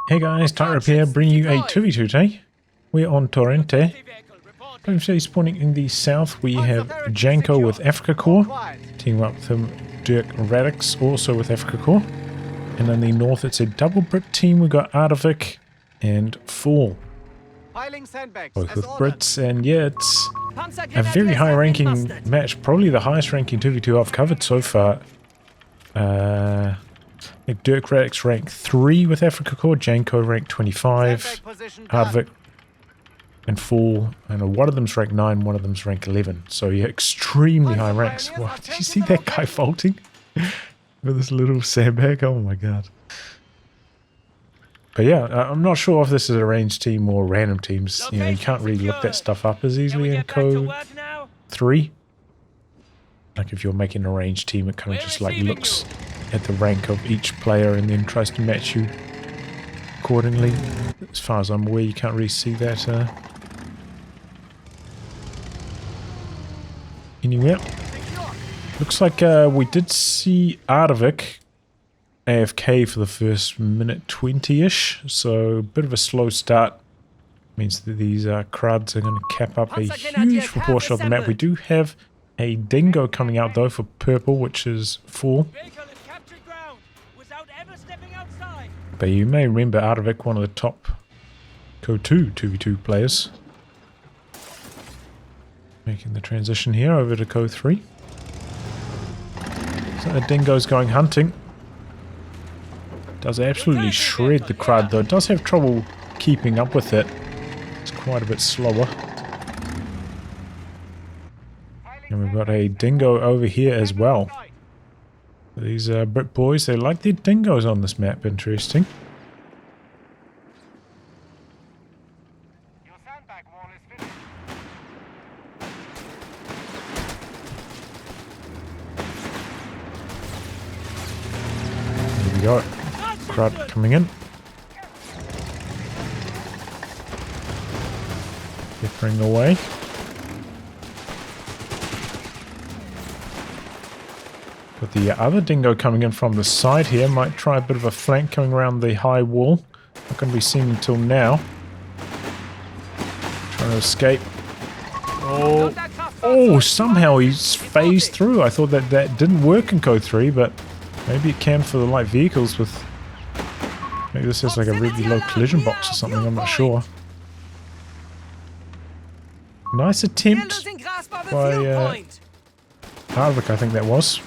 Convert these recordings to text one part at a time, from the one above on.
Hey guys, Tyrope here, bringing you a 2v2 today. We're on Torrente. Obviously spawning in the south, we have Janko with Afrika Korps. Teaming up with him, Dirkradix, also with Afrika Korps. And in the north, it's a double Brit team. We've got Artavick and Fall. Both with Brits, and yeah, it's a very high ranking match. Probably the highest ranking 2v2 I've covered so far. I think Dirkradix rank 3 with Afrika Korps, Janko rank 25, Artavick and Fall, and one of them's rank 9, one of them's rank 11. So yeah, extremely high ranks. Wow, did you see that guy vaulting with this little sandbag? Oh my god. But yeah, I'm not sure if this is a ranged team or random teams. You know, you can't really look that stuff up as easily in COH3. Like if you're making a ranged team, it kind of just like looks at the rank of each player and then tries to match you accordingly. As far as I'm aware, you can't really see that anywhere. Looks like we did see Artavick AFK for the first minute 20-ish, so a bit of a slow start. Means that these cruds are going to cap up a huge proportion of the map. We do have a dingo coming out though for purple, which is 4. But you may remember Artavick, one of the top COH2 2v2 players. Making the transition here over to COH3. So the dingo's going hunting. Does absolutely shred the crowd though. It does have trouble keeping up with it. It's quite a bit slower. And we've got a dingo over here as well. These Brit boys, they like their dingoes on this map. Interesting. Here we go. Crowd coming in. Peppering away. But the other dingo coming in from the side here might try a bit of a flank coming around the high wall. Not going to be seen until now. Trying to escape. Oh, somehow he's phased through. I thought that didn't work in COH3, but maybe it can for the light vehicles with... Maybe this is like a really low collision box or something, I'm not sure. Nice attempt by Artavick, I think that was.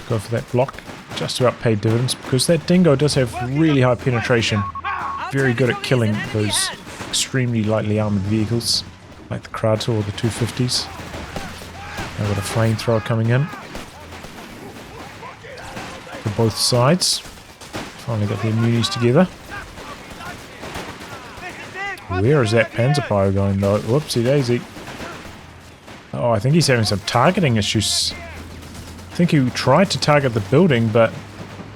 Go for that block, just about paid dividends, because that dingo does have really high penetration. Very good at killing those extremely lightly armoured vehicles, like the Cruds or the 250s. I've got a flamethrower coming in. For both sides. Finally got their munis together. Where is that Panzerpyro going though? Whoopsie daisy. Oh, I think he's having some targeting issues. I think he tried to target the building, but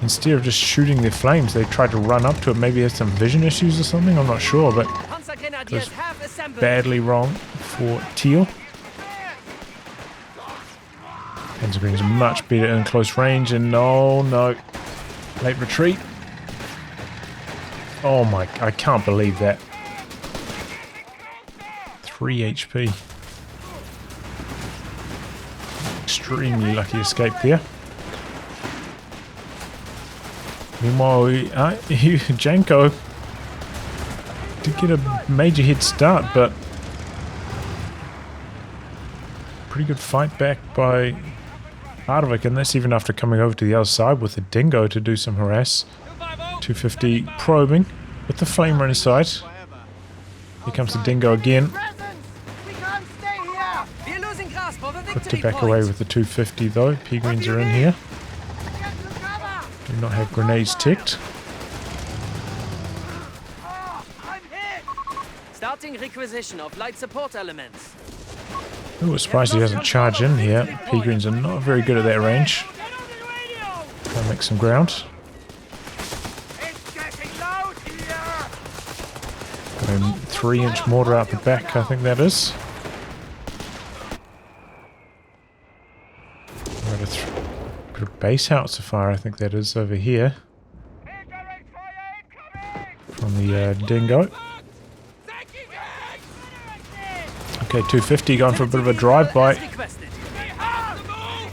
instead of just shooting their flames, they tried to run up to it. Maybe he has some vision issues or something, I'm not sure, but it was badly wrong for Teal. Panzergreen's much better in close range, and no, late retreat. Oh my, I can't believe that. 3 HP. Extremely lucky escape there. Meanwhile, Janko did get a major head start, but pretty good fight back by Artavick, and that's even after coming over to the other side with the dingo to do some harass. 250 probing with the flamer inside. Here comes the dingo again. Quick to back away with the 250 though. P-greens are in here. Do not have grenades ticked. Starting requisition of light support elements. Ooh, surprised he doesn't charge in here. P-greens are not very good at that range. Try to make some ground. Got a 3-inch mortar out the back, I think that is. base howitzer fire, I think that is, over here. From the dingo. Okay, 250 going for a bit of a drive-by.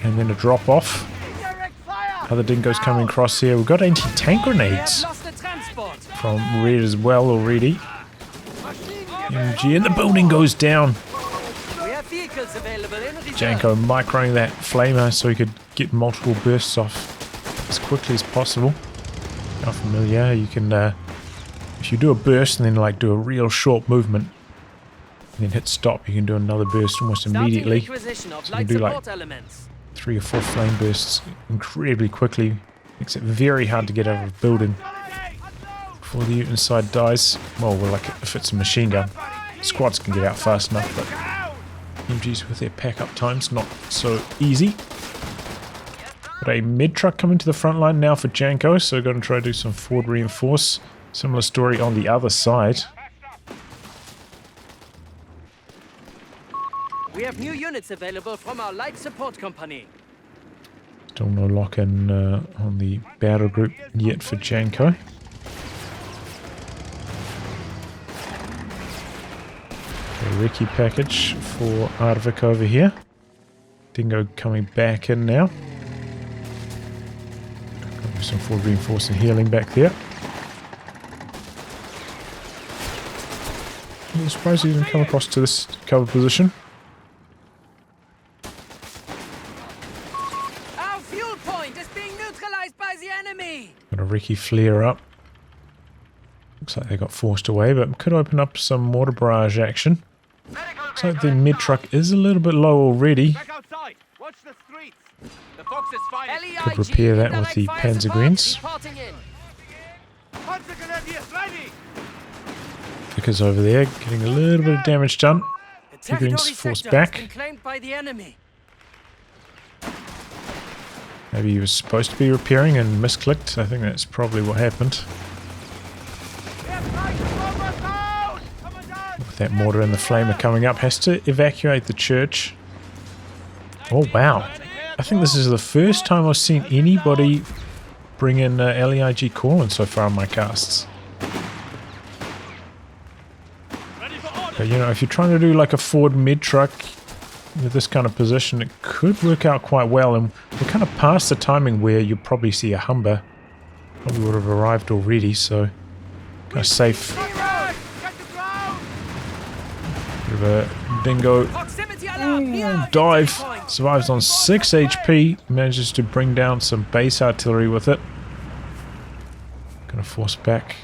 And then a drop-off. Other dingoes coming across here. We've got anti-tank grenades from Red as well already. MG, and the building goes down. Janko microing that flamer so he could get multiple bursts off as quickly as possible. Not familiar, you can, if you do a burst and then like do a real short movement and then hit stop, you can do another burst almost immediately. So you can do like 3 or 4 flame bursts incredibly quickly. Makes it very hard to get out of a building before the unit inside dies. Well, like if it's a machine gun, squads can get out fast enough, but MGs with their pack-up times not so easy. Got a mid truck coming to the front line now for Janko, so going to try to do some forward reinforce. Similar story on the other side. We have new units available from our light support company. Still no lock-in on the battle group yet for Janko. A recce package for Artavick over here. Dingo coming back in now. Got some forward reinforcing healing back there. I'm surprised he didn't come across to this cover position. Our fuel point is being neutralized by the enemy. Got a recce flare up. Looks like they got forced away, but could open up some mortar barrage action. Looks like the mid truck is a little bit low already. Could repair that with the Panzer Greens. Because over there, getting a little bit of damage done. The Greens forced back. Maybe he was supposed to be repairing and misclicked. I think that's probably what happened. With that mortar and the flamer coming up, has to evacuate the church. Oh wow. I think this is the first time I've seen anybody bring in LEIG Corlin so far on my casts. But you know, if you're trying to do like a forward mid truck with this kind of position, it could work out quite well. And we're kind of past the timing where you'll probably see a Humber. Probably would have arrived already, so kind of safe. Bit of a dingo dive. Survives on 6 HP. Manages to bring down some base artillery with it. Gonna force back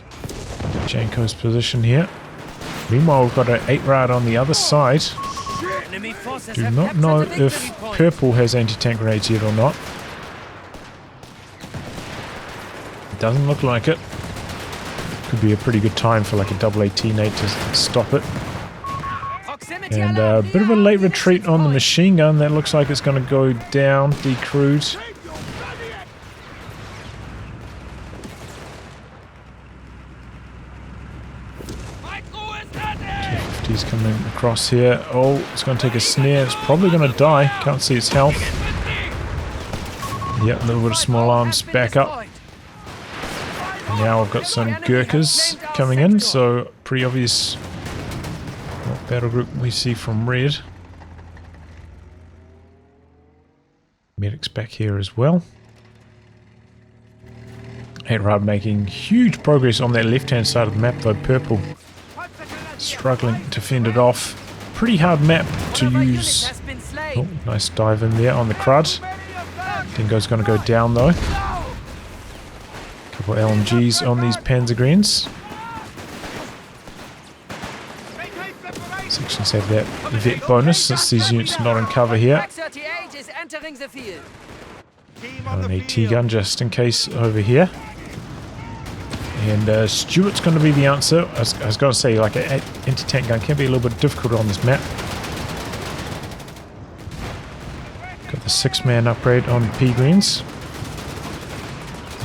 Janko's position here. Meanwhile, we've got an 8-rad on the other side. Do not know if purple has anti-tank grenades yet or not. Doesn't look like it. Could be a pretty good time for like a double 18-8 to stop it. And a bit of a late retreat on the machine gun. That looks like it's going to go down, decrewed. He's coming across here. Oh, it's going to take a snare. It's probably going to die. Can't see its health. Yep, a little bit of small arms back up. And now we've got some Gurkhas coming in, so pretty obvious what battle group we see from red. Medics back here as well. 8-rad making huge progress on that left-hand side of the map, though purple struggling to fend it off. Pretty hard map to use. Oh, nice dive in there on the crud. Dingo's going to go down though. Couple LMGs on these Panzer Greens. Sections have that vet bonus since these units are not in cover here. Got an AT gun just in case over here. And Stuart's going to be the answer. I was going to say, like, an anti-tank gun can be a little bit difficult on this map. Got the 6-man upgrade on P-Greens.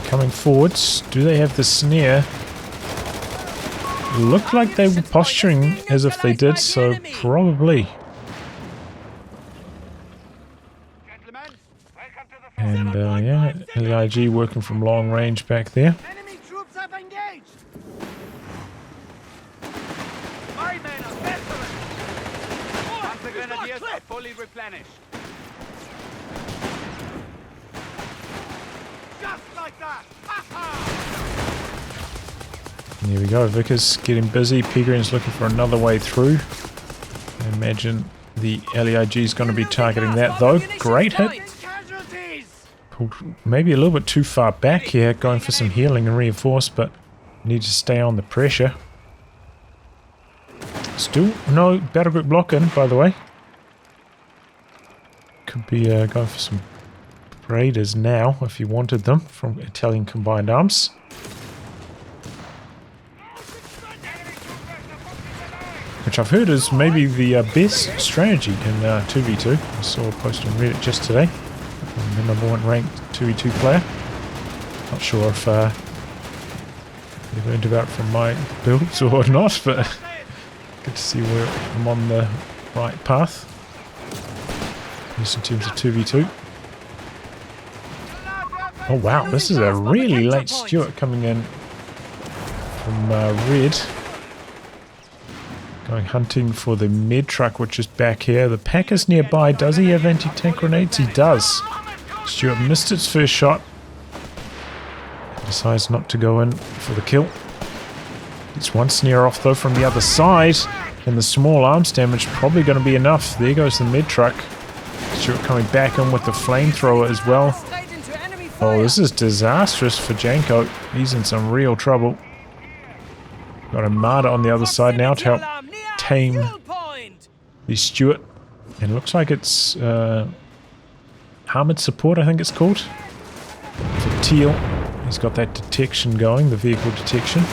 Coming forwards. Do they have the snare? Looked like they were posturing as if they did, so probably. And yeah, LEIG working from long range back there. Enemy troops have engaged. My men are veterans. The grenadiers are fully replenished. Just like that. And there we go. Vickers getting busy. Pegreen's looking for another way through. I imagine the LEIG is going to be targeting that though. Great hit. Pulled maybe a little bit too far back here, going for some healing and reinforce, but need to stay on the pressure. Still no battle group block in, by the way. Could be going for some raiders now if you wanted them from Italian Combined Arms. Which I've heard is maybe the best strategy in 2v2. I saw a post on Reddit just today from the #1 ranked 2v2 player. Not sure if they learned about it from my builds or not, but good to see where I'm on the right path. At least in terms of 2v2. Oh wow, this is a really late Stuart coming in from red. Going hunting for the med truck, which is back here. The pack is nearby. Does he have anti-tank grenades? He does. Stuart missed its first shot. Decides not to go in for the kill. Gets one snare off though from the other side. And the small arms damage probably going to be enough. There goes the med truck. Stuart coming back in with the flamethrower as well. Oh, this is disastrous for Janko. He's in some real trouble. Got a Marder on the other side now to help tame the Stuart. And it looks like it's armored support, I think it's called. For Teal. He's got that detection going, the vehicle detection.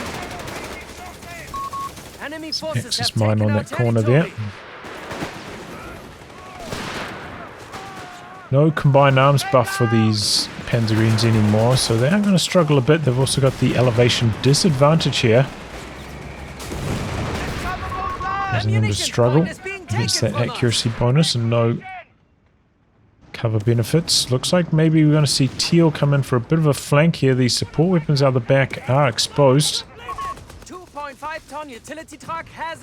Axis mine on that corner there. No combined arms buff for these Panzerines anymore, so they are going to struggle a bit. They've also got the elevation disadvantage here. Causing them to struggle against that accuracy bonus and no cover benefits. Looks like maybe we're going to see Teal come in for a bit of a flank here. These support weapons out the back are exposed.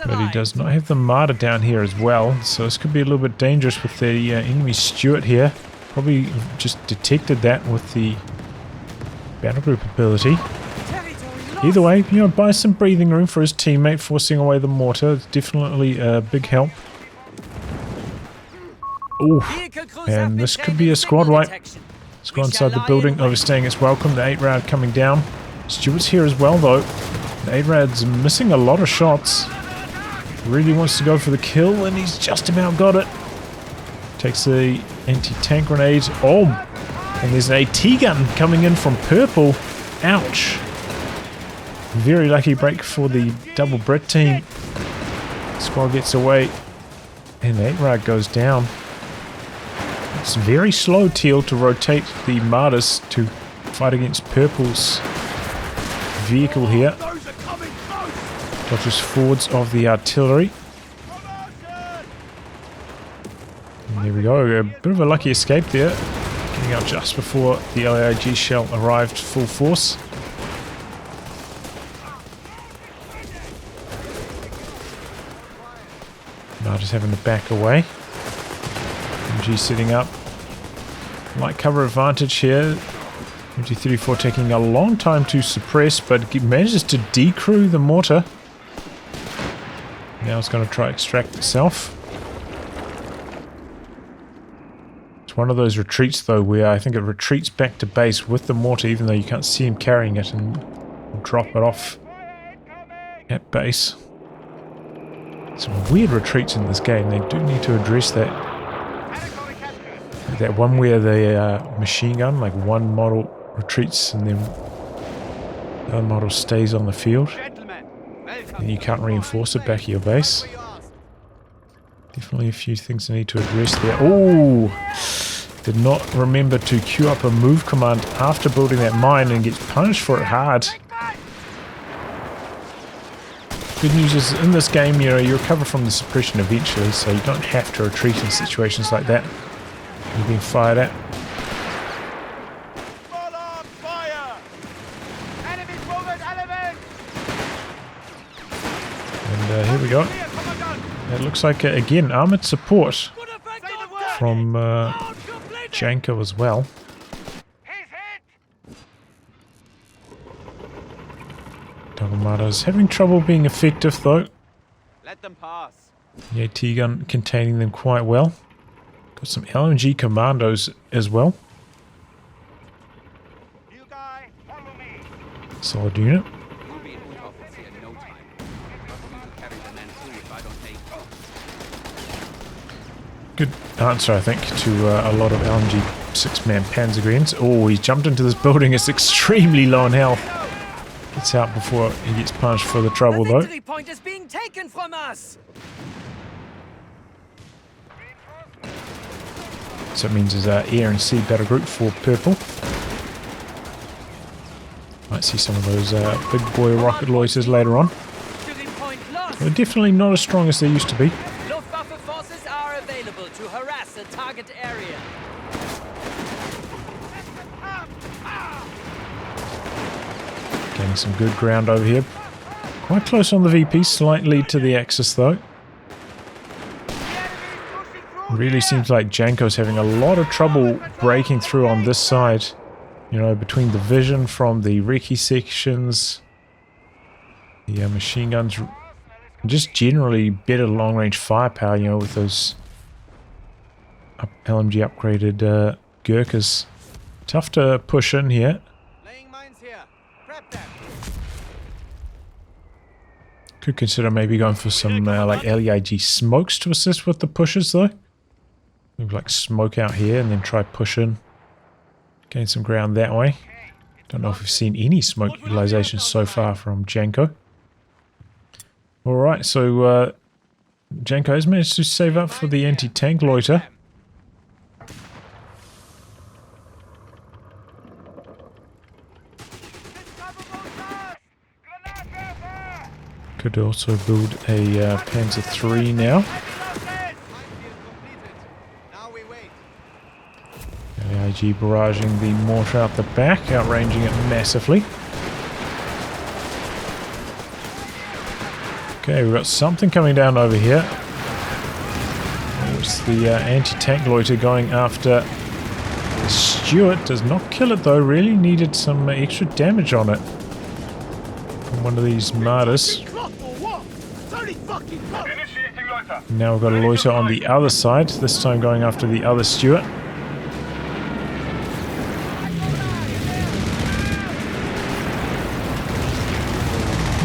But he does not have the Marder down here as well, so this could be a little bit dangerous with the enemy Stuart here. Probably just detected that with the battle group ability. Either way, you know, buy some breathing room for his teammate, forcing away the mortar. It's definitely a big help. Ooh, and this could be a squad wipe. Let's go inside the building, overstaying its welcome. The 8-Rad coming down. Stuart's here as well, though. The 8-Rad's missing a lot of shots. Really wants to go for the kill, and he's just about got it. Takes the anti-tank grenade. Oh, and there's an AT gun coming in from purple. Ouch. Very lucky break for the double Brit team. Squad gets away, and the 8-Rad goes down. It's very slow, Teal, to rotate the Marders to fight against Purple's vehicle here. Dodges forwards of the artillery. And there we go, a bit of a lucky escape there. Getting out just before the LEIG shell arrived full force. Now just having to back away. MG sitting up. Light cover advantage here. MG34 taking a long time to suppress, but manages to decrew the mortar. Now it's going to try extract itself. It's one of those retreats though where I think it retreats back to base with the mortar even though you can't see him carrying it, and will drop it off at base. Some weird retreats in this game. They do need to address that. Like that one where the machine gun, like one model retreats and then the other model stays on the field. And you can't reinforce it back at your base. Definitely a few things I need to address there. Oh! Did not remember to queue up a move command after building that mine and gets punished for it hard. Good news is in this game, you know, you recover from the suppression eventually, so you don't have to retreat in situations like that. You're being fired at. here we go. It looks like, again, armored support from Janko as well. Double Marder's having trouble being effective though. Let them pass. The AT gun containing them quite well. Got some LMG commandos as well. You guy, follow me. Solid unit. You'll be in office here in no time. Not for me to carry the men through if I don't take. Good answer, I think, to a lot of LMG 6-man Panzergrenadiers. Oh, he's jumped into this building. It's extremely low in health. Gets out before he gets punished for the trouble, though. The victory point is being taken from us. So it means there's air and sea battle group for purple. Might see some of those big boy rocket loiters later on. Victory point lost. They're definitely not as strong as they used to be. Luftwaffe forces are available to harass the target area. Getting some good ground over here. Quite close on the VP, slightly to the Axis though. Really seems like Janko's having a lot of trouble breaking through on this side. You know, between the vision from the recce sections, the machine guns, and just generally better long-range firepower, you know, with those LMG upgraded Gurkhas. Tough to push in here. Laying mines here. Prep them. Could consider maybe going for some like LEIG smokes to assist with the pushes though. Maybe like smoke out here and then try push in. Gain some ground that way. Don't know if we've seen any smoke utilization so far from Janko. Alright, so Janko has managed to save up for the anti-tank loiter. Could also build a Panzer III now. LEIG barraging the mortar out the back, outranging it massively. Okay, we've got something coming down over here. It's the anti-tank loiter going after the Stuart. Does not kill it though, really needed some extra damage on it. From one of these martyrs. Now we've got a loiter on the other side, this time going after the other Stuart.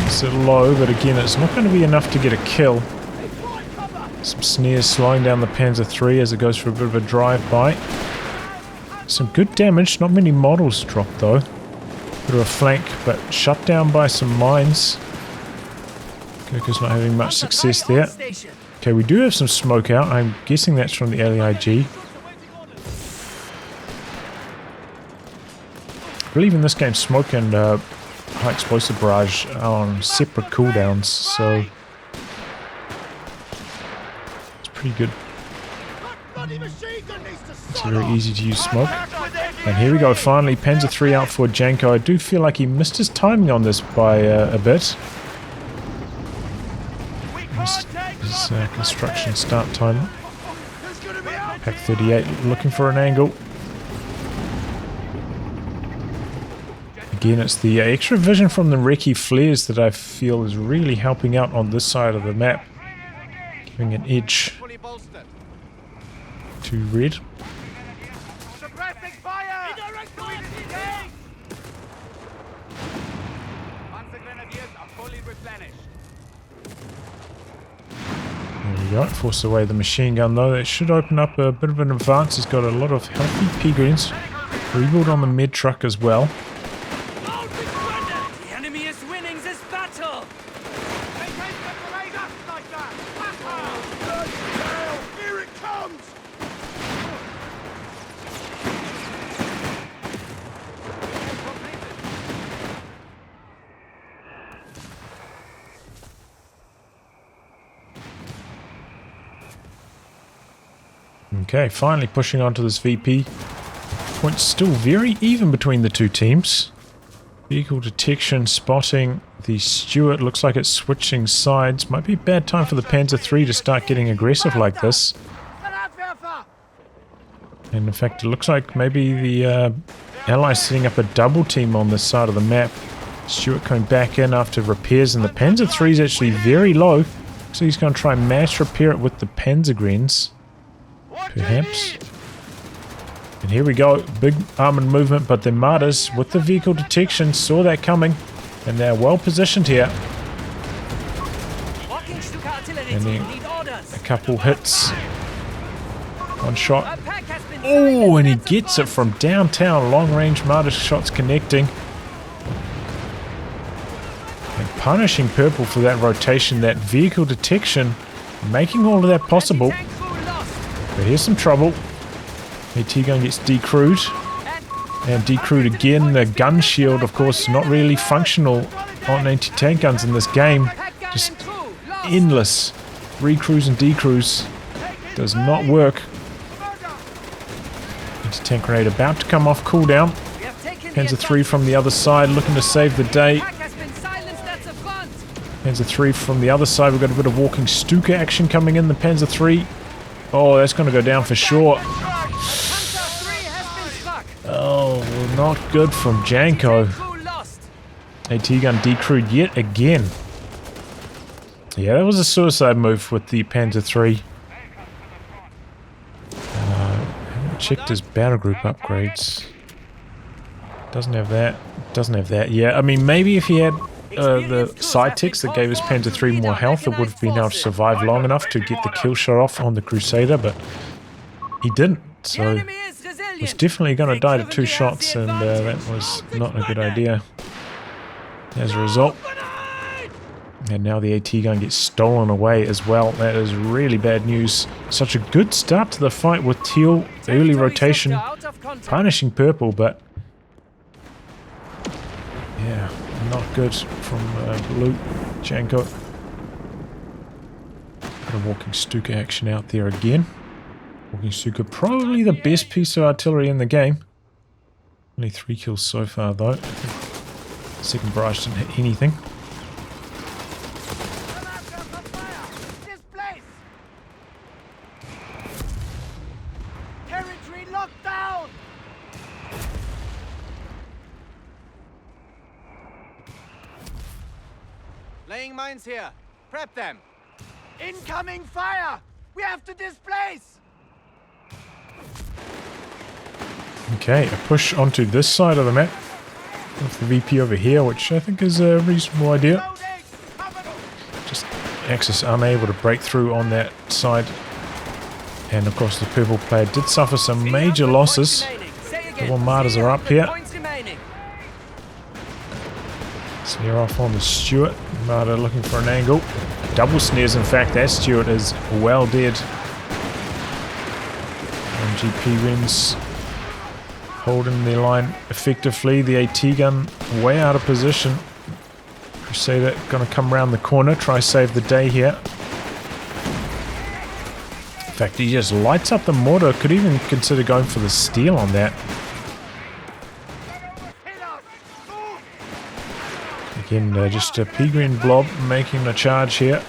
It's low, but again it's not going to be enough to get a kill. Some snares slowing down the Panzer III as it goes for a bit of a drive-by. Some good damage, not many models dropped though. Bit of a flank, but shut down by some mines. Gurkha's not having much success there. Okay, we do have some smoke out. I'm guessing that's from the LEIG. I believe in this game smoke and high explosive barrage are on separate cooldowns, so it's pretty good. It's very easy to use smoke. And here we go, finally Panzer III out for Janko. I do feel like he missed his timing on this by a bit. His construction start time. Pack 38 looking for an angle. Again, it's the extra vision from the recce flares that I feel is really helping out on this side of the map. Giving an edge to red. There we go, force away the machine gun though. That should open up a bit of an advance. He's got a lot of healthy P-greens. Rebuild on the med truck as well. The enemy is winning this battle. Here it comes! Okay, finally pushing onto this VP. Points still very even between the two teams. Vehicle detection, spotting, The Stuart looks like it's switching sides. Might be a bad time for the Panzer III to start getting aggressive like this. And in fact, it looks like maybe the Allies setting up a double team on this side of the map. Stuart coming back in after repairs, and the Panzer III is actually very low. So he's going to try and mass repair it with the Panzergrenz. Perhaps. And here we go. Big armoured movement, but the Martyrs with the vehicle detection saw that coming. And they're well positioned here. And then a couple hits. One shot. Oh, and he gets it from downtown. Long range Martyr shots connecting. And punishing Purple for that rotation, that vehicle detection, making all of that possible. But here's some trouble. AT gun gets decrewed. And decrewed again. The gun shield, of course, not really functional on anti-tank guns in this game. Just endless recrews and decrews. Does not work. Anti-tank grenade about to come off cooldown. Panzer III from the other side looking to save the day. Panzer III from the other side. We've got a bit of walking Stuka action coming in. The Panzer III. Oh, that's going to go down for sure. Oh, well, not good from Janko. AT gun decrewed yet again. Yeah, that was a suicide move with the Panzer III. Haven't checked his battle group upgrades. Doesn't have that. Doesn't have that. Yeah, I mean, maybe if he had the side ticks that gave his Panzer III more health, it would have been able to survive long enough to get the kill shot off on the Crusader, but he didn't. So was definitely going to die to 2 shots, and that was not a good idea as a result. And now the AT gun gets stolen away as well. That is really bad news. Such a good start to the fight with Teal, early rotation, punishing Purple, but yeah, not good from Blue. Janko. Got a walking Stuka action out there again. Walking Stuka, probably the best piece of artillery in the game. Only 3 kills so far though. Second barrage didn't hit anything. Territory locked down. Laying mines here. Prep them. Incoming fire. We have to displace. Okay, a push onto this side of the map with the VP over here, which I think is a reasonable idea. Just Axis unable to break through on that side. And of course the Purple player did suffer some major losses. The 1 Martyrs are up here. Snare off on the Stuart. Martyr looking for an angle. Double snares, in fact. That Stuart is well dead. MGP wins. Holding their line effectively. The AT gun way out of position. Crusader going to come around the corner. Try save the day here. In fact, he just lights up the mortar. Could even consider going for the steal on that. Again, just a pea-green blob making the charge here.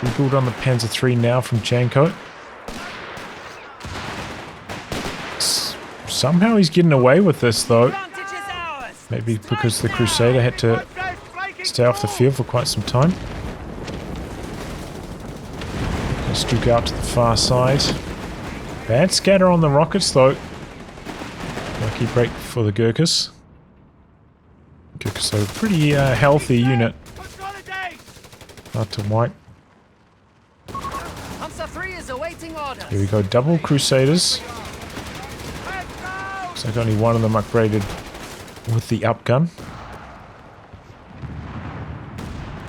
Rebuild on the Panzer III now from Janko. Somehow he's getting away with this though. Maybe because the Crusader had to stay off the field for quite some time. Stuck out to the far side. Bad scatter on the rockets though. Lucky break for the Gurkhas. Gurkhas are a pretty healthy unit. Hard to wipe. Here we go, double Crusaders. Looks like only one of them upgraded with the upgun.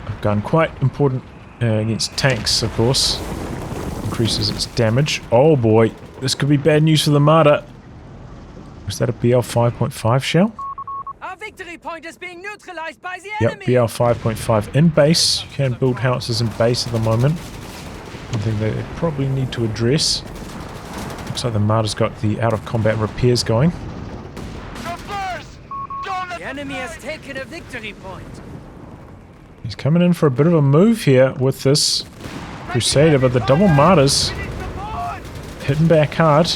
Upgun quite important against tanks, of course. Increases its damage. Oh boy, this could be bad news for the Martyr. Was that a BL 5.5 shell? Our victory point is being neutralized by the Yep, enemy. BL 5.5 in base. You can build howitzers in base at the moment. Something they probably need to address. Looks like the Martyr's got the out of combat repairs going. The enemy has taken a victory point. He's coming in for a bit of a move here with this Crusader, but the double martyrs hitting back hard.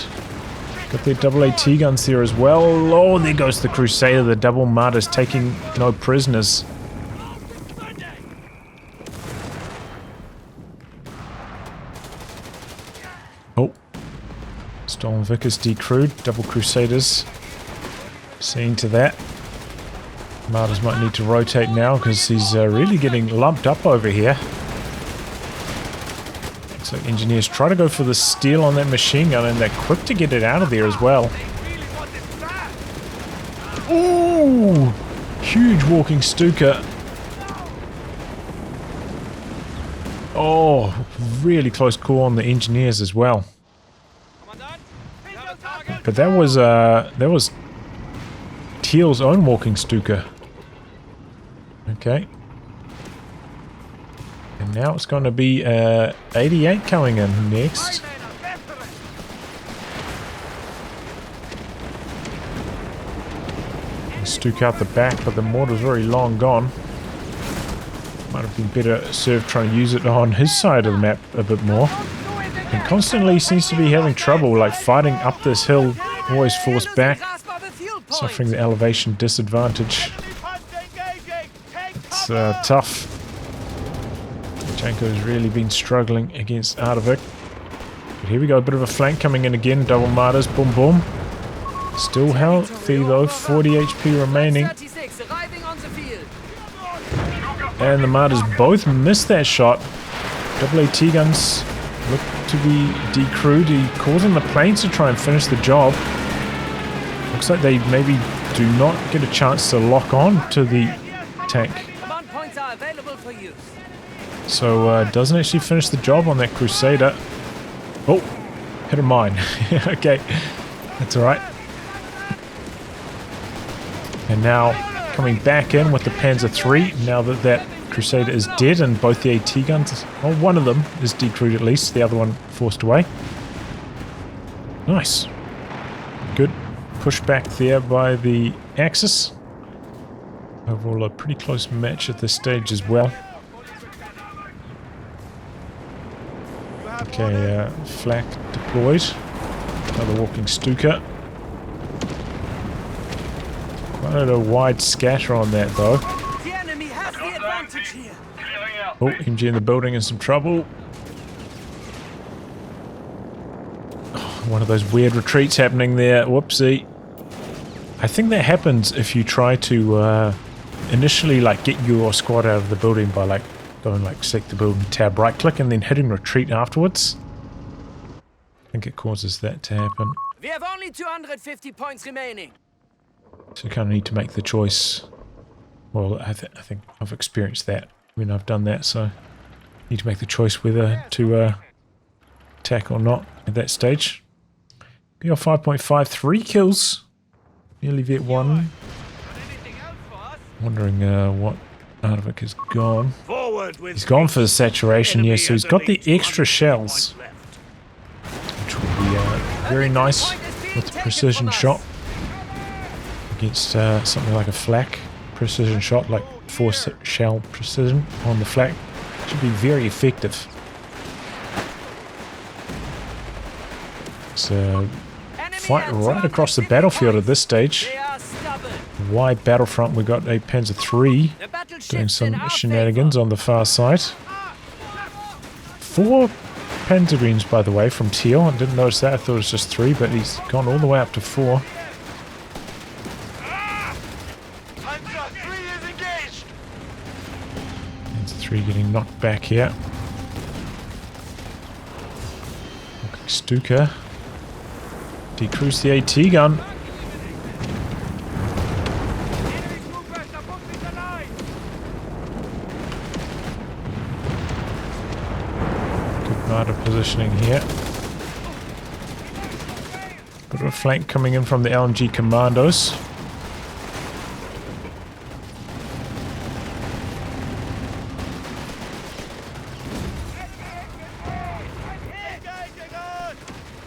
Got their double AT guns there as well. Oh, there goes the Crusader. The double martyrs taking no prisoners. Oh. Stolen Vickers decrewed. Double Crusaders. Seeing to that. Martyrs might need to rotate now because he's really getting lumped up over here. Looks like engineers try to go for the steal on that machine gun and they're quick to get it out of there as well. Ooh! Huge walking Stuka. Oh, really close call on the engineers as well. But that was Teal's own walking Stuka. Okay. And now it's going to be 88 coming in next. Stuka out the back, but the mortar's very long gone. Might have been better served trying to use it on his side of the map a bit more. And constantly seems to be having trouble, like fighting up this hill, always forced back, suffering the elevation disadvantage. It's tough. Janko's really been struggling against Artavick. But here we go, a bit of a flank coming in again, double martyrs, boom boom. Still healthy though, 40 HP remaining. And the martyrs both missed that shot. Double AT guns look to be decrewed. He calls on the planes to try and finish the job. Looks like they maybe do not get a chance to lock on to the tank. So doesn't actually finish the job on that Crusader. Oh, hit a mine. Okay, that's alright. And now coming back in with the Panzer III, now that that Crusader is dead and both the AT guns, well, one of them is decrewed at least, the other one forced away. Nice. Good pushback there by the Axis. Overall a pretty close match at this stage as well. Okay, flak deployed. Another walking Stuka. Quite a wide scatter on that though. The enemy has the advantage here. Oh, MG in the building in some trouble. Oh, one of those weird retreats happening there. Whoopsie. I think that happens if you try to initially like get your squad out of the building by like going like select the building, tab right click and then hitting retreat afterwards. I think it causes that to happen. We have only 250 points remaining. So you kind of need to make the choice. Well, I think I've experienced that when I've done that, so need to make the choice whether to attack or not at that stage. BR 5.5, 3 kills. Nearly Vet 1. Wondering what Artavick has gone. He's gone for the saturation, yes, so he's got the extra shells. Which will be very nice with the precision shot. Against something like a flak precision shot, like 4 shell precision on the flak. Should be very effective. So fight right across the battlefield at this stage. Wide battlefront, we got a Panzer III doing some shenanigans on the far side. 4 Panzergreens, by the way, from Teal. I didn't notice that, I thought it was just 3, but he's gone all the way up to 4. Panzer III getting knocked back here. Walking Stuka. Decrease the AT gun. Positioning here. Bit of a flank coming in from the LMG commandos.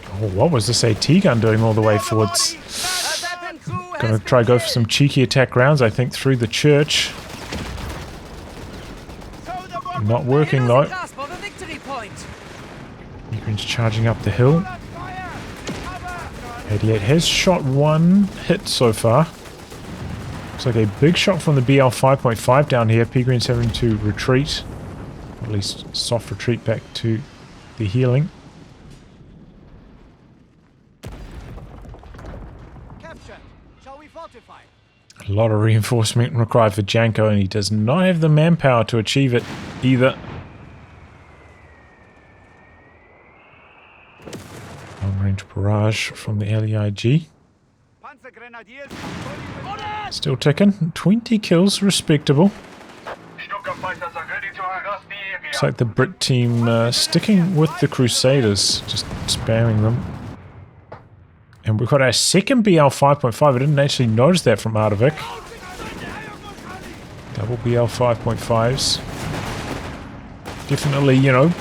Oh, what was this AT gun doing all the way forwards? Gonna try go for some cheeky attack rounds, I think, through the church. Not working though. Grasp of a victory point. Ukraine's charging up the hill. 88 has shot one hit so far. Looks like a big shot from the BL 5.5 down here. P Green's having to retreat. At least soft retreat back to the healing. Captured. Shall we fortify? A lot of reinforcement required for Janko, and he does not have the manpower to achieve it either. Long-range barrage from the LEIG. Panzer Grenadiers. Still ticking. 20 kills, respectable. Looks like the Brit team sticking with the Crusaders, just spamming them. And we've got our second BL 5.5. I didn't actually notice that from Artavick. Double BL 5.5s. Definitely, you know,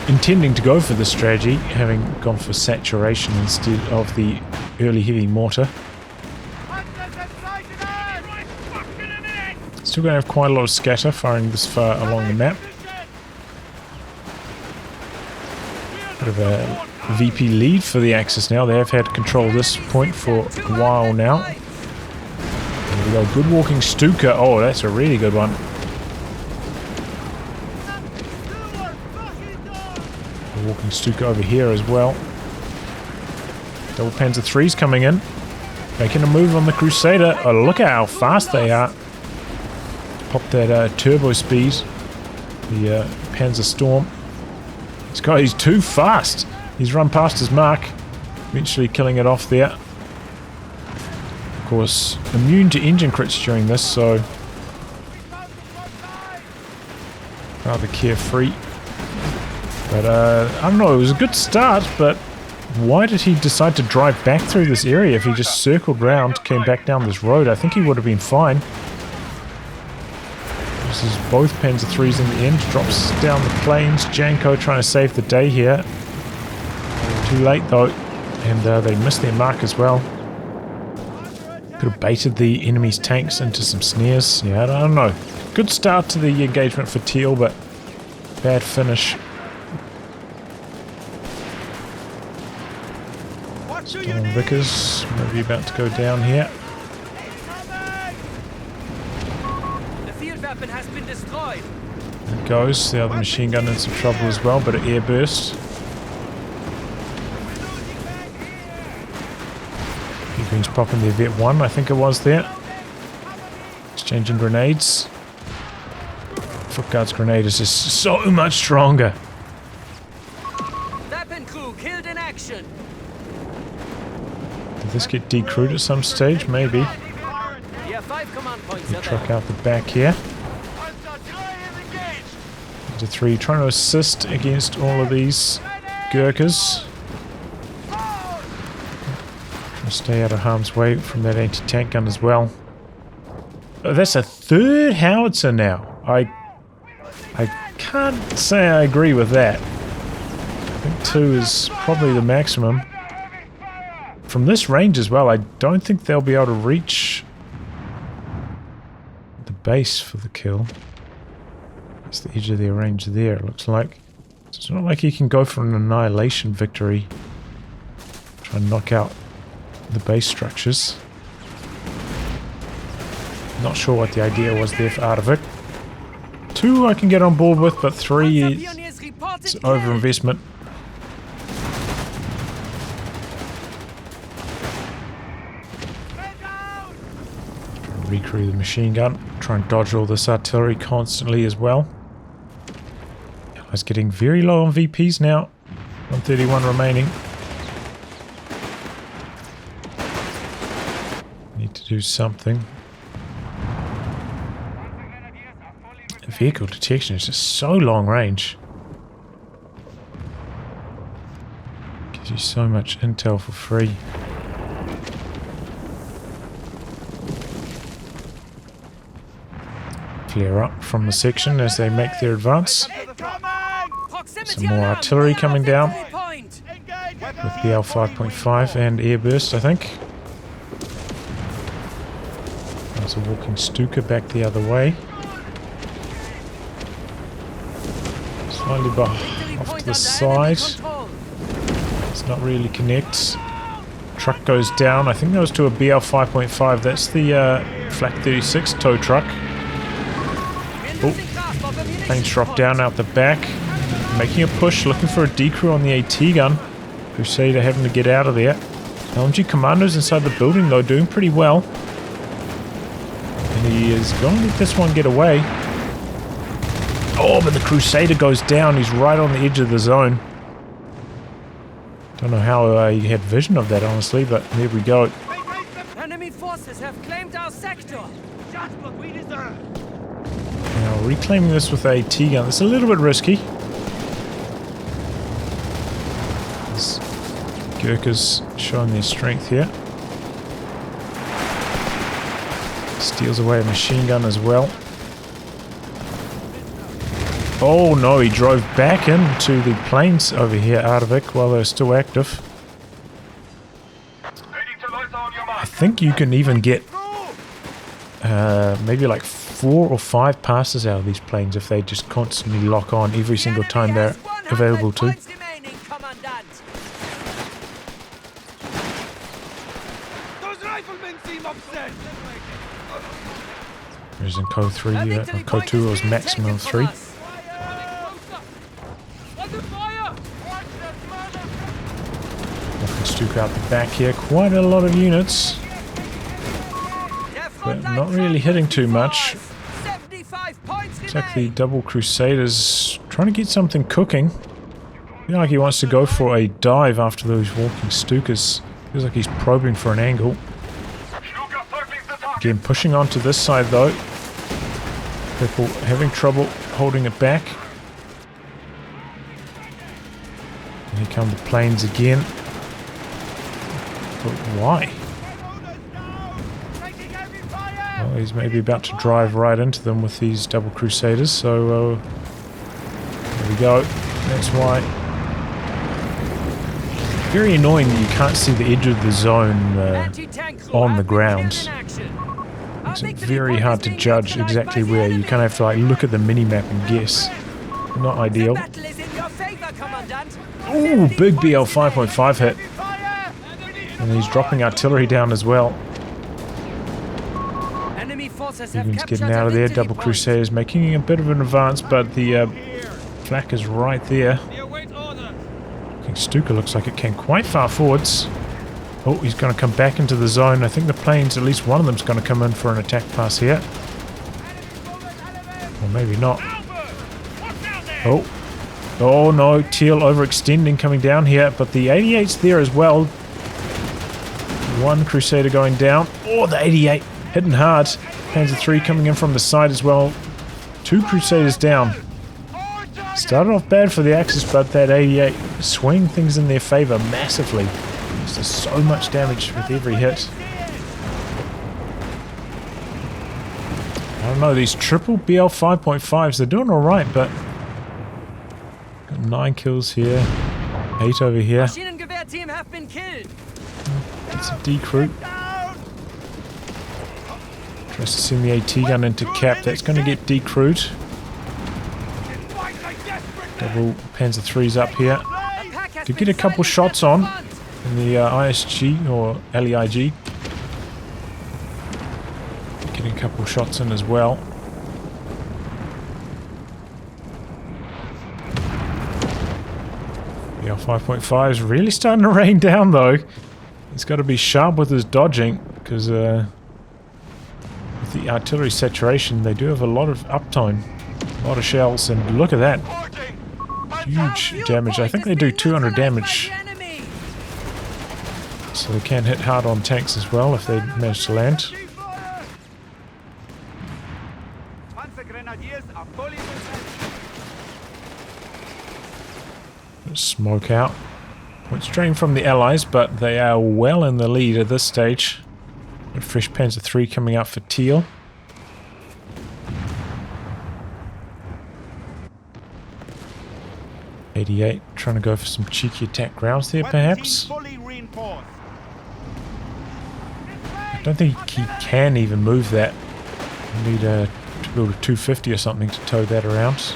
intending to go for this strategy, having gone for saturation instead of the early heavy mortar. Still going to have quite a lot of scatter firing this far along the map. Bit of a VP lead for the Axis now. They have had control of this point for a while now. There we go. Good walking Stuka. Oh, that's a really good one. The walking Stuka over here as well. Double Panzer III's coming in. Making a move on the Crusader. Oh, look at how fast they are. Pop that turbo speed. The Panzer Storm. This guy, he's too fast. He's run past his mark. Eventually killing it off there. Of course, immune to engine crits during this, so rather carefree. But I don't know, it was a good start, but why did he decide to drive back through this area? If he just circled round, came back down this road, I think he would have been fine. This is both Panzer IIIs in the end. Drops down the plains. Janko trying to save the day here. Too late though. And they missed their mark as well. Could have baited the enemy's tanks into some snares. Yeah, I don't know. Good start to the engagement for Teal, but bad finish. Storm Vickers maybe about to go down here. Has been destroyed. There it goes. The other machine gun in some trouble as well, but an air burst. Green's popping the Vet 1, I think it was there. Exchanging grenades. Footguard's grenade is just so much stronger. Weapon crew killed in action. Did this get decrewed at some stage? Maybe. Yeah, 5 command points. The truck out the back here. Panzer 3 trying to assist against all of these Gurkhas. Trying to stay out of harm's way from that anti-tank gun as well. Oh, that's a third howitzer now. I can't say I agree with that. I think 2 is probably the maximum. From this range as well, I don't think they'll be able to reach the base for the kill. That's the edge of their range there, it looks like. So it's not like he can go for an annihilation victory. Try and knock out the base structures. Not sure what the idea was there for Artavick. 2 I can get on board with, but 3 is over-investment. Recrew the machine gun. Try and dodge all this artillery constantly as well. I was getting very low on VPs now. 131 remaining. Need to do something. The vehicle detection is just so long range. Gives you so much intel for free. Flare up from the section as they make their advance. Some more artillery coming down with the L5.5 and airburst, I think. There's a walking Stuka back the other way. Slightly off to the side. It's not really connect. Truck goes down. I think that was to a BL 5.5. That's the Flak 36 tow truck. Oh, planes drop down out the back. Making a push, looking for a decrew on the AT gun. Crusader having to get out of there. LMG Commandos inside the building though, doing pretty well. And he is going to let this one get away. Oh, but the Crusader goes down. He's right on the edge of the zone. Don't know how he had vision of that, honestly, but there we go. Enemy forces have claimed our sector. Just what we deserve. Now, reclaiming this with a AT gun. It's a little bit risky. Gurkhas showing their strength here. Steals away a machine gun as well. Oh no, he drove back into the planes over here, Artavick, while they're still active. I think you can even get maybe like 4 or 5 passes out of these planes if they just constantly lock on every single time they're available to. Whereas in COH3, COH2 was maximum of 3. Stuka out the back here, quite a lot of units, but not really hitting too much. Looks like the double Crusaders trying to get something cooking. Feels like he wants to go for a dive after those walking Stukas. Feels like he's probing for an angle. Again, pushing onto this side though. People having trouble holding it back. And here come the planes again. But why? Well, he's maybe about to drive right into them with these double Crusaders, so there we go. That's why. Very annoying that you can't see the edge of the zone on the ground. Makes it very hard to judge exactly where. You kind of have to like look at the mini-map and guess. Not ideal. Ooh, big BL 5.5 hit. And he's dropping artillery down as well. Egan's getting out of there. Double Crusaders making a bit of an advance, but the flak is right there. Stuka looks like it came quite far forwards. Oh, he's going to come back into the zone. I think the planes, at least one of them's going to come in for an attack pass here. Or maybe not. Oh. Oh no, Teal overextending coming down here, but the 88's there as well. One Crusader going down. Oh, the 88 hitting hard. Panzer III coming in from the side as well. 2 Crusaders down. Started off bad for the Axis, but that 88 swinging things in their favour massively. There's so much damage with every hit. I don't know, these triple BL 5.5s, they're doing alright, but... Got 9 kills here. 8 over here. Team have been killed. It's a decrew. Tries to send the AT gun into cap. That's going to get decrewed. Double Panzer III's up here. Could get a couple shots on in the ISG or LEIG. Getting a couple shots in as well. BL 5.5 is really starting to rain down though. He's got to be sharp with his dodging because with the artillery saturation they do have a lot of uptime, a lot of shells, and look at that. Huge damage. I think they do 200 damage. So they can hit hard on tanks as well if they manage to land. Smoke out. Points drained from the Allies, but they are well in the lead at this stage. A fresh Panzer III coming out for Teal. .88 trying to go for some cheeky attack grounds there, perhaps. I don't think he can even move that. You need to build a 250 or something to tow that around.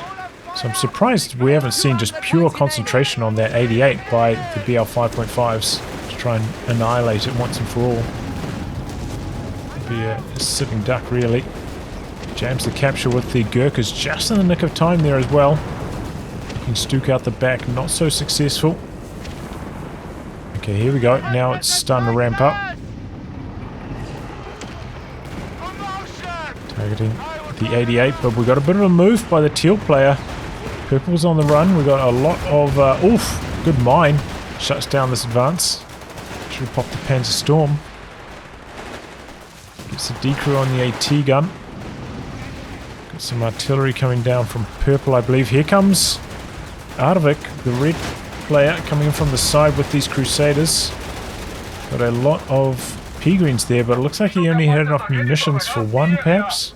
So I'm surprised we haven't seen just pure concentration on that 88 by the BL 5.5s to try and annihilate it once and for all. Be a sitting duck really. Jams the capture with the Gurkhas just in the nick of time there as well. Can Stuke out the back, not so successful. Okay, here we go. Now it's starting to ramp up. Targeting the 88, but we got a bit of a move by the teal player. Purple's on the run. We got a lot of oof, good mine. Shuts down this advance. Should have popped the Panzer Storm. Gets the decrew on the AT gun. Got some artillery coming down from purple, I believe. Here comes Artavick, the red player, coming in from the side with these Crusaders. Got a lot of P-greens there, but it looks like he only had enough munitions for one, perhaps.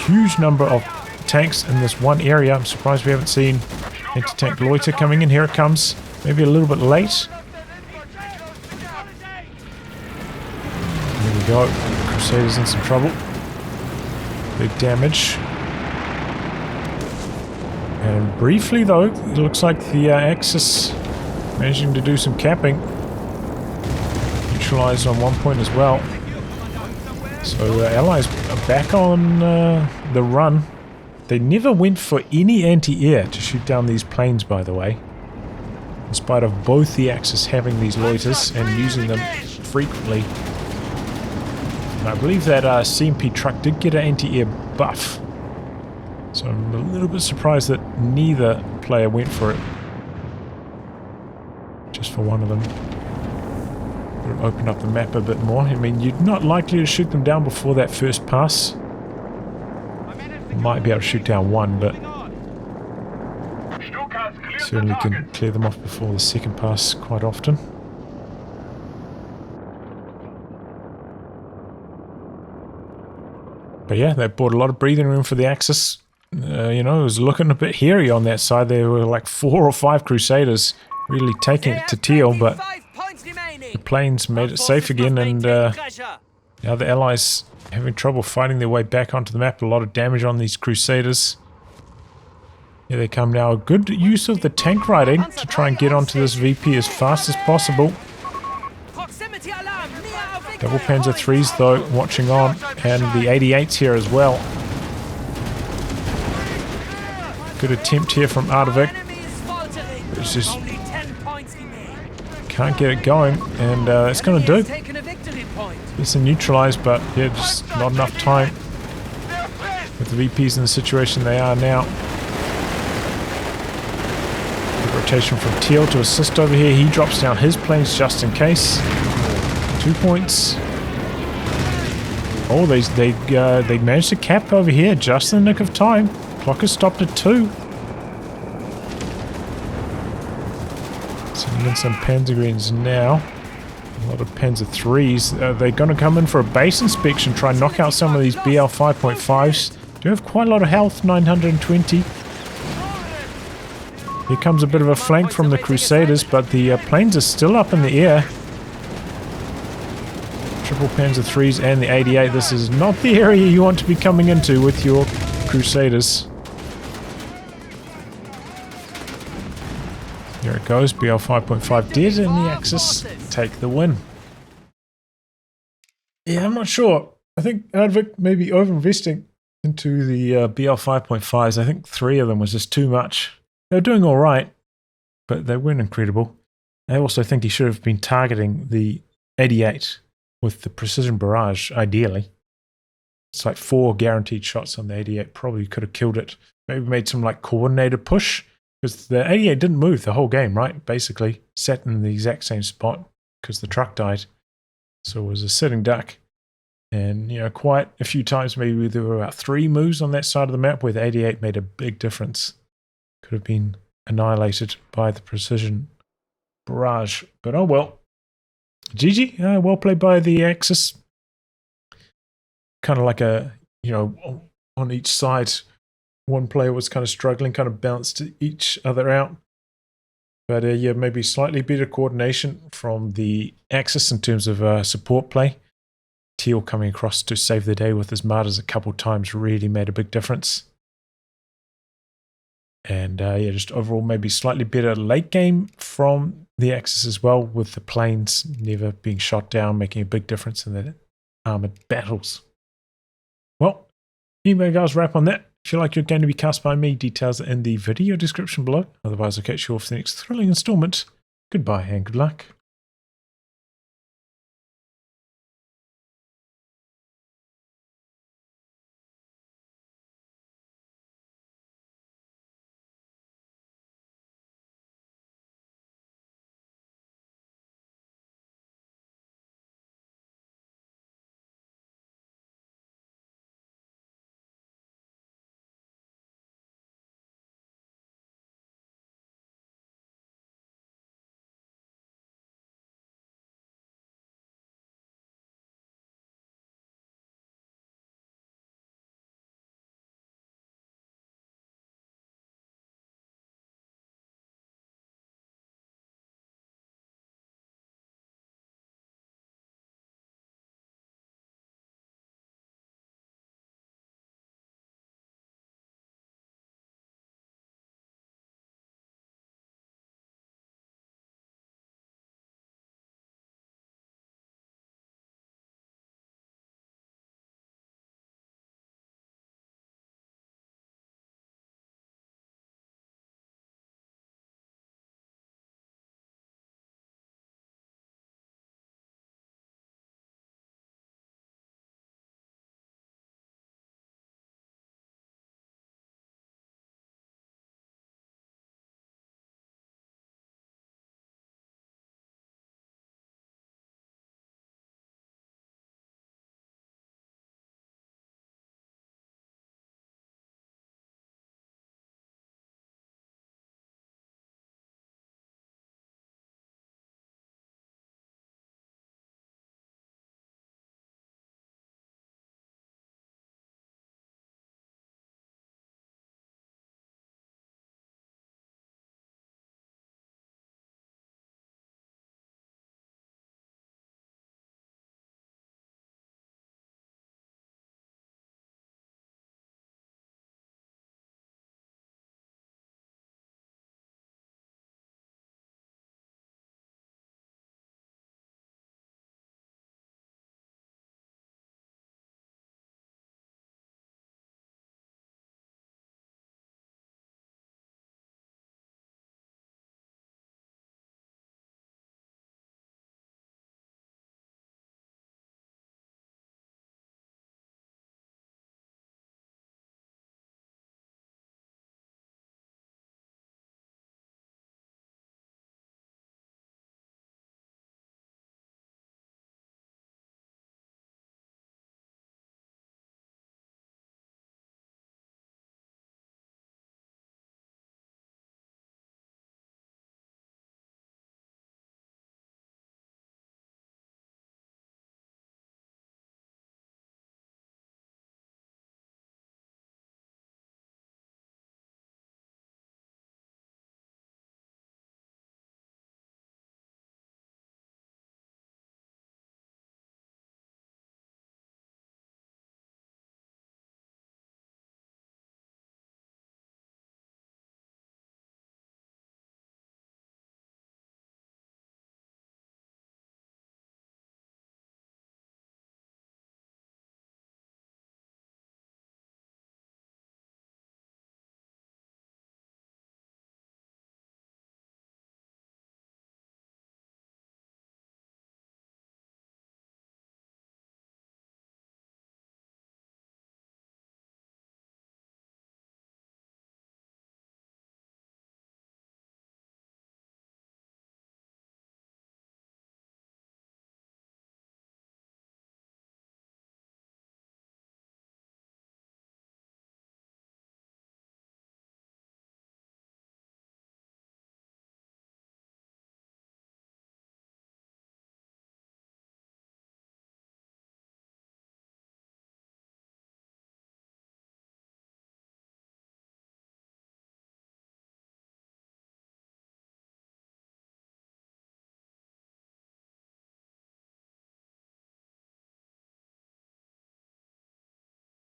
Huge number of tanks in this one area. I'm surprised we haven't seen anti-tank loiter coming in. Here it comes. Maybe a little bit late. There we go. Crusaders in some trouble. Big damage. And briefly though, it looks like the Axis managing to do some capping. Neutralized on one point as well. So Allies are back on the run. They never went for any anti-air to shoot down these planes, by the way. In spite of both the Axis having these loiters and using them frequently. And I believe that CMP truck did get an anti-air buff. So I'm a little bit surprised that neither player went for it. Just for one of them. It'll open up the map a bit more. I mean, you're not likely to shoot them down before that first pass. You might be able to shoot down one, but certainly can clear them off before the second pass quite often. But yeah, they bought a lot of breathing room for the Axis. You know, it was looking a bit hairy on that side. There were like 4 or 5 Crusaders really taking it to teal, but the planes made it safe again, and now the Allies having trouble fighting their way back onto the map. A lot of damage on these Crusaders. Here they come now. Good use of the tank riding to try and get onto this VP as fast as possible. Double Panzer IIIs though watching on, and the 88s here as well. Good attempt here from Artavick. It's just can't get it going, and it's going to do. It's a neutralized, but yeah, just not enough time with the VPs in the situation they are now. Good rotation from teal to assist over here. He drops down his planes just in case. 2 points. Oh, they managed to cap over here just in the nick of time. Clock has stopped at 2. Sending in some Panzergreens now. A lot of Panzer IIIs. They're going to come in for a base inspection, try and knock out some of these BL 5.5s. Do have quite a lot of health, 920. Here comes a bit of a flank from the Crusaders, but the planes are still up in the air. Triple Panzer IIIs and the 88. This is not the area you want to be coming into with your Crusaders. There it goes, BL 5.5 dead, and the Axis take the win. Yeah, I'm not sure. I think Artavick may be over-investing into the BL 5.5s. I think 3 of them was just too much. They were doing alright, but they weren't incredible. I also think he should have been targeting the 88 with the precision barrage, ideally. It's like 4 guaranteed shots on the 88. Probably could have killed it. Maybe made some like coordinated push. Because the 88 didn't move the whole game, right? Basically, sat in the exact same spot because the truck died. So it was a sitting duck. And, you know, quite a few times, maybe there were about 3 moves on that side of the map where the 88 made a big difference. Could have been annihilated by the precision barrage. But oh well. GG, well played by the Axis. Kind of like a, you know, on each side. One player was kind of struggling, kind of balanced each other out. But yeah, maybe slightly better coordination from the Axis in terms of support play. Teal coming across to save the day with his martyrs a couple times really made a big difference. And yeah, just overall maybe slightly better late game from the Axis as well, with the planes never being shot down, making a big difference in the armored battles. Well, anyway guys, wrap on that. If you like your game to be cast by me, details are in the video description below. Otherwise, I'll catch you off the next thrilling installment. Goodbye and good luck.